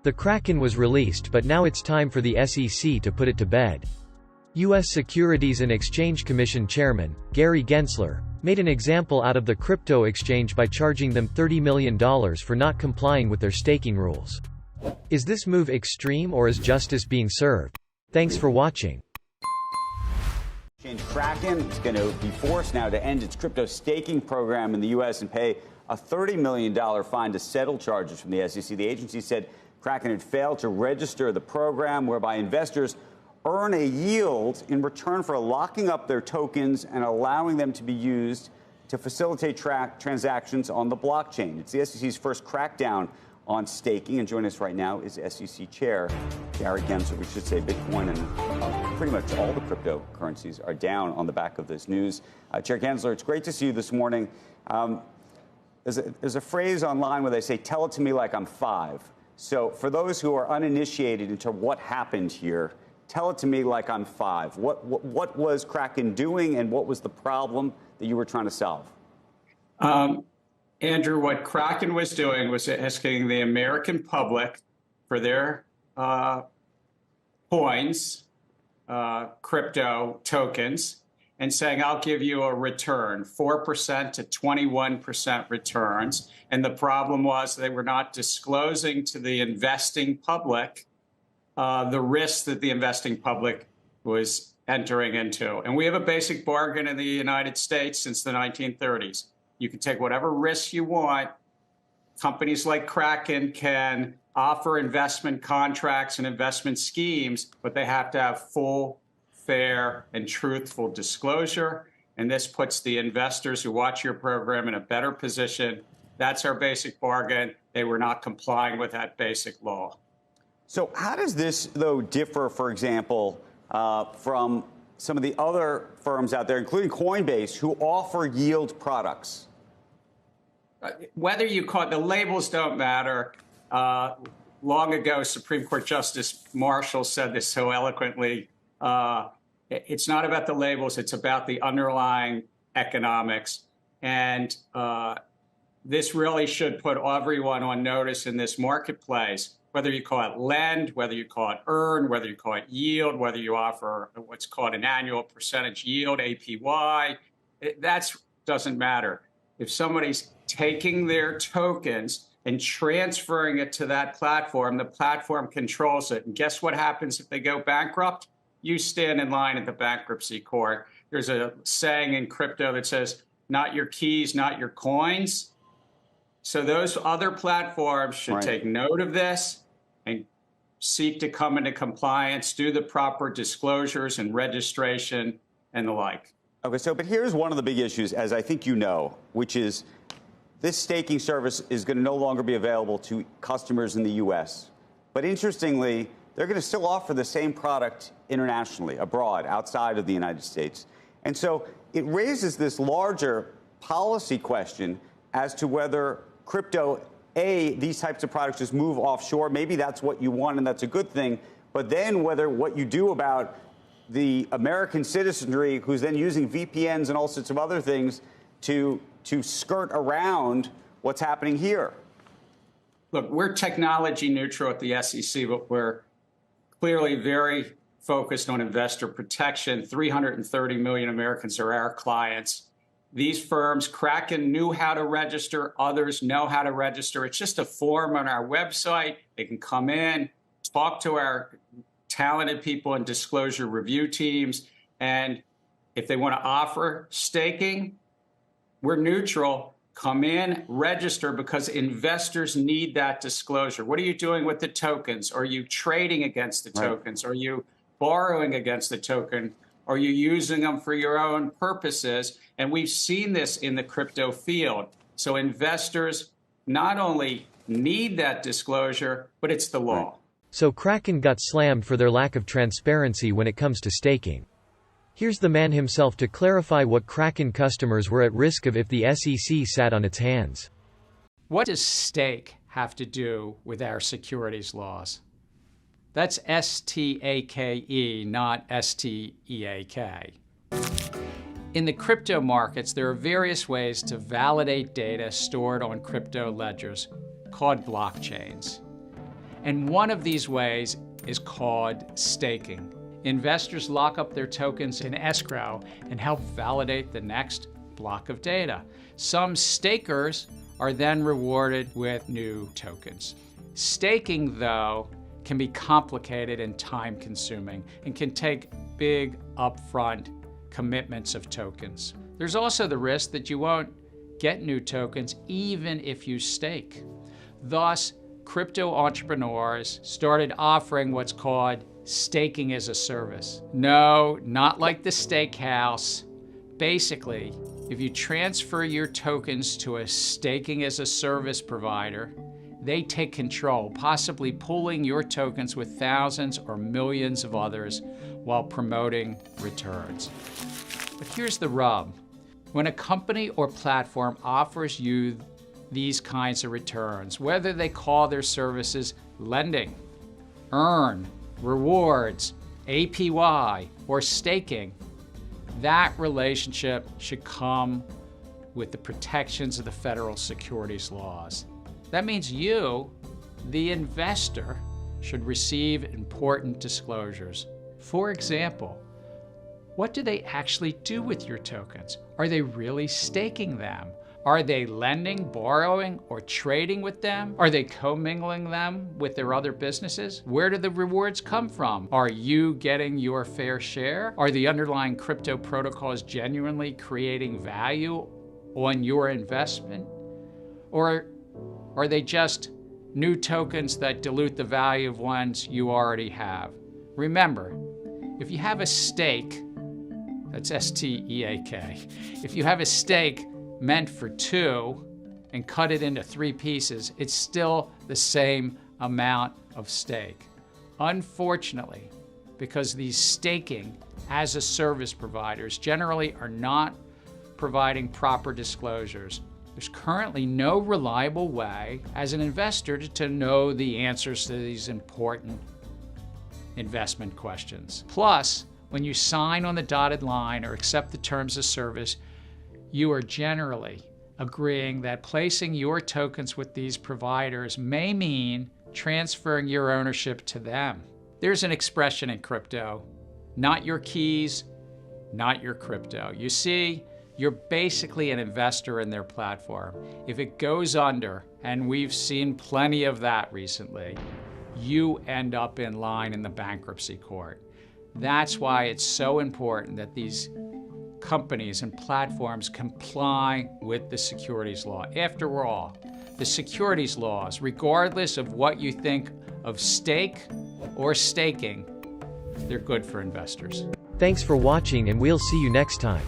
The Kraken was released, but now it's time for the SEC to put it to bed. U.S. Securities and Exchange Commission Chairman, Gary Gensler, made an example out of the crypto exchange by charging them $30 million for not complying with their staking rules. Is this move extreme, or is justice being served? Thanks for watching. Kraken is going to be forced now to end its crypto staking program in the U.S. and pay a $30 million fine to settle charges from the SEC. The agency said Kraken had failed to register the program, whereby investors earn a yield in return for locking up their tokens and allowing them to be used to facilitate transactions on the blockchain. It's the SEC's first crackdown on staking, and joining us right now is SEC Chair Gary Gensler. We should say Bitcoin and pretty much all the cryptocurrencies are down on the back of this news. Chair Gensler, it's great to see you this morning. There's a phrase online where they say, "Tell it to me like I'm 5." So for those who are uninitiated into what happened here, tell it to me like I'm 5. What was Kraken doing, and what was the problem that you were trying to solve? Andrew, what Kraken was doing was asking the American public for their coins, crypto tokens, and saying, I'll give you a return, 4% to 21% returns. And the problem was they were not disclosing to the investing public the risks that the investing public was entering into. And we have a basic bargain in the United States since the 1930s. You can take whatever risks you want. Companies like Kraken can offer investment contracts and investment schemes, but they have to have full, fair, and truthful disclosure. And this puts the investors who watch your program in a better position. That's our basic bargain. They were not complying with that basic law. So how does this, though, differ, for example, from some of the other firms out there, including Coinbase, who offer yield products? Whether you call it, the labels don't matter. Long ago, Supreme Court Justice Marshall said this so eloquently. It's not about the labels. It's about the underlying economics. And this really should put everyone on notice in this marketplace. Whether you call it lend, whether you call it earn, whether you call it yield, whether you offer what's called an annual percentage yield, APY, that doesn't matter. If somebody's taking their tokens and transferring it to that platform, the platform controls it. And guess what happens if they go bankrupt? You stand in line at the bankruptcy court. There's a saying in crypto that says, not your keys, not your coins. So those other platforms should take note of this and seek to come into compliance, do the proper disclosures and registration and the like. Okay, so but here's one of the big issues, as I think you know, which is this staking service is going to no longer be available to customers in the U.S. But interestingly, they're going to still offer the same product internationally, abroad, outside of the United States. And so it raises this larger policy question as to whether crypto, these types of products just move offshore. Maybe that's what you want, and that's a good thing. But then whether what you do about the American citizenry who's then using VPNs and all sorts of other things to skirt around what's happening here. Look, we're technology neutral at the SEC, but we're clearly very focused on investor protection. 330 million Americans are our clients. These firms, Kraken knew how to register. Others know how to register. It's just a form on our website. They can come in, talk to our talented people in disclosure review teams. And if they want to offer staking, we're neutral. Come in, register, because investors need that disclosure. What are you doing with the tokens? Are you trading against the tokens? Are you borrowing against the token? Are you using them for your own purposes? And we've seen this in the crypto field. So investors not only need that disclosure, but it's the law. So Kraken got slammed for their lack of transparency when it comes to staking. Here's the man himself to clarify what Kraken customers were at risk of if the SEC sat on its hands. What does stake have to do with our securities laws? That's S-T-A-K-E, not S-T-E-A-K. In the crypto markets, there are various ways to validate data stored on crypto ledgers called blockchains. And one of these ways is called staking. Investors lock up their tokens in escrow and help validate the next block of data. Some stakers are then rewarded with new tokens. Staking, though, can be complicated and time-consuming and can take big upfront commitments of tokens. There's also the risk that you won't get new tokens even if you stake. Thus, crypto entrepreneurs started offering what's called staking as a service. No, not like the steakhouse. Basically, if you transfer your tokens to a staking as a service provider, they take control, possibly pooling your tokens with thousands or millions of others while promoting returns. But here's the rub. When a company or platform offers you these kinds of returns, whether they call their services lending, earn, rewards, APY, or staking, that relationship should come with the protections of the federal securities laws. That means you, the investor, should receive important disclosures. For example, what do they actually do with your tokens? Are they really staking them? Are they lending, borrowing, or trading with them? Are they commingling them with their other businesses? Where do the rewards come from? Are you getting your fair share? Are the underlying crypto protocols genuinely creating value on your investment? Or are they just new tokens that dilute the value of ones you already have? Remember, if you have a stake, that's S-T-E-A-K, if you have a stake meant for 2 and cut it into 3 pieces, it's still the same amount of stake. Unfortunately, because these staking as a service providers generally are not providing proper disclosures, there's currently no reliable way as an investor to know the answers to these important investment questions. Plus, when you sign on the dotted line or accept the terms of service, you are generally agreeing that placing your tokens with these providers may mean transferring your ownership to them. There's an expression in crypto, not your keys, not your crypto. You see, you're basically an investor in their platform. If it goes under, and we've seen plenty of that recently, you end up in line in the bankruptcy court. That's why it's so important that these companies and platforms comply with the securities law. After all, the securities laws, regardless of what you think of stake or staking, they're good for investors. Thanks for watching, and we'll see you next time.